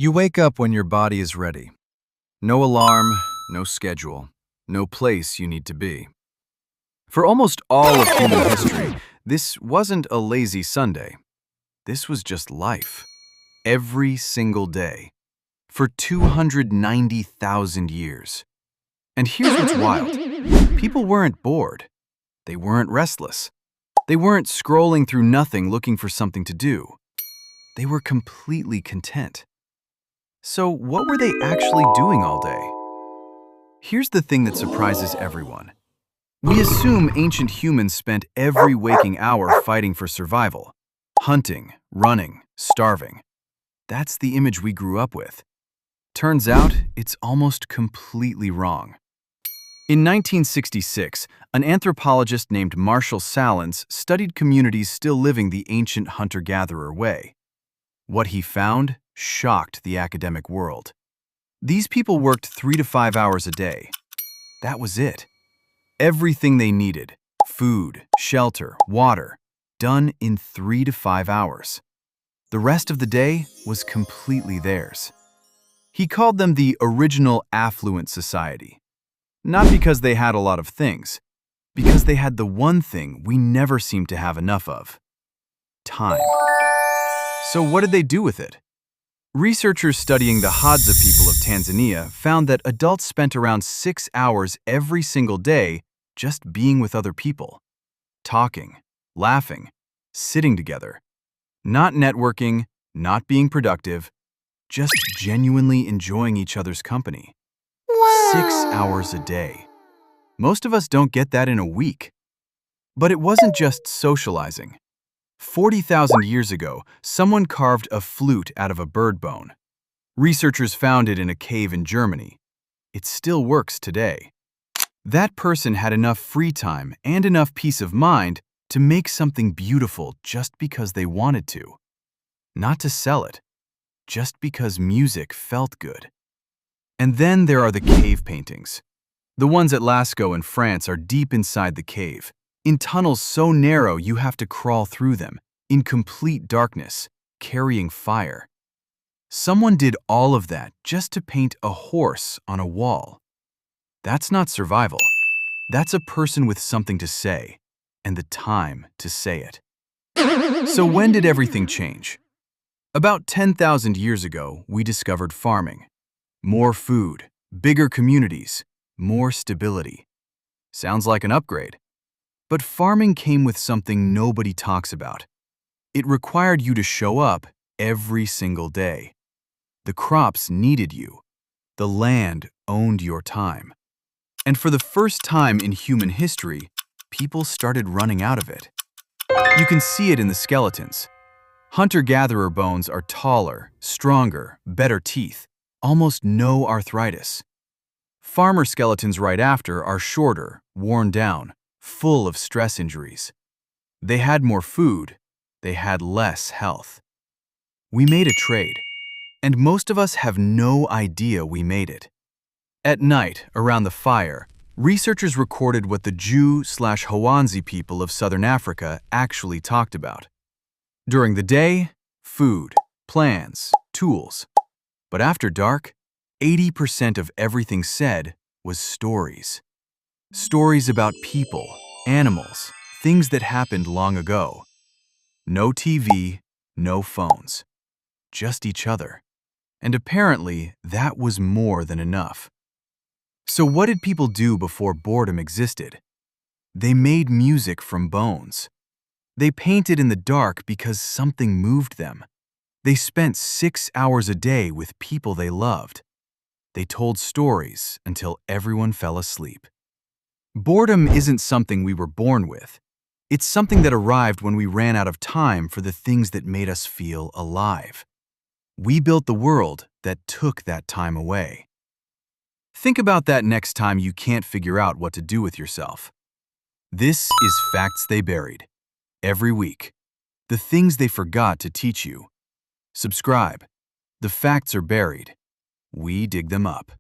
You wake up when your body is ready. No alarm, no schedule, no place you need to be. For almost all of human history, this wasn't a lazy Sunday. This was just life. Every single day. For 290,000 years. And here's what's wild. People weren't bored. They weren't restless. They weren't scrolling through nothing looking for something to do. They were completely content. So what were they actually doing all day? Here's the thing that surprises everyone. We assume ancient humans spent every waking hour fighting for survival. Hunting, running, starving. That's the image we grew up with. Turns out, it's almost completely wrong. In 1966, an anthropologist named Marshall Salins studied communities still living the ancient hunter-gatherer way. What he found shocked the academic world. These people worked 3 to 5 hours a day. That was it. Everything they needed, food, shelter, water, done in 3 to 5 hours. The rest of the day was completely theirs. He called them the original affluent society. Not because they had a lot of things, because they had the one thing we never seem to have enough of: time. So what did they do with it? Researchers studying the Hadza people of Tanzania found that adults spent around 6 hours every single day just being with other people. Talking, laughing, sitting together. Not networking, not being productive, just genuinely enjoying each other's company. Wow. 6 hours a day. Most of us don't get that in a week. But it wasn't just socializing. 40,000 years ago, someone carved a flute out of a bird bone. Researchers found it in a cave in Germany. It still works today. That person had enough free time and enough peace of mind to make something beautiful just because they wanted to. Not to sell it, just because music felt good. And then there are the cave paintings. The ones at Lascaux in France are deep inside the cave, in tunnels so narrow you have to crawl through them, in complete darkness, carrying fire. Someone did all of that just to paint a horse on a wall. That's not survival. That's a person with something to say, and the time to say it. So when did everything change? About 10,000 years ago, we discovered farming. More food, bigger communities, more stability. Sounds like an upgrade. But farming came with something nobody talks about. It required you to show up every single day. The crops needed you. The land owned your time. And for the first time in human history, people started running out of it. You can see it in the skeletons. Hunter-gatherer bones are taller, stronger, better teeth, almost no arthritis. Farmer skeletons right after are shorter, worn down, full of stress injuries. They had more food, they had less health. We made a trade, and most of us have no idea we made it. At night, around the fire, researchers recorded what the Jew/Hawanzi people of southern Africa actually talked about. During the day, food, plans, tools. But after dark, 80% of everything said was stories. Stories about people, animals, things that happened long ago. No TV, no phones. Just each other. And apparently, that was more than enough. So what did people do before boredom existed? They made music from bones. They painted in the dark because something moved them. They spent 6 hours a day with people they loved. They told stories until everyone fell asleep. Boredom isn't something we were born with. It's something that arrived when we ran out of time for the things that made us feel alive. We built the world that took that time away. Think about that next time you can't figure out what to do with yourself. This is Facts They Buried. Every week, the things they forgot to teach you. Subscribe. The facts are buried. We dig them up.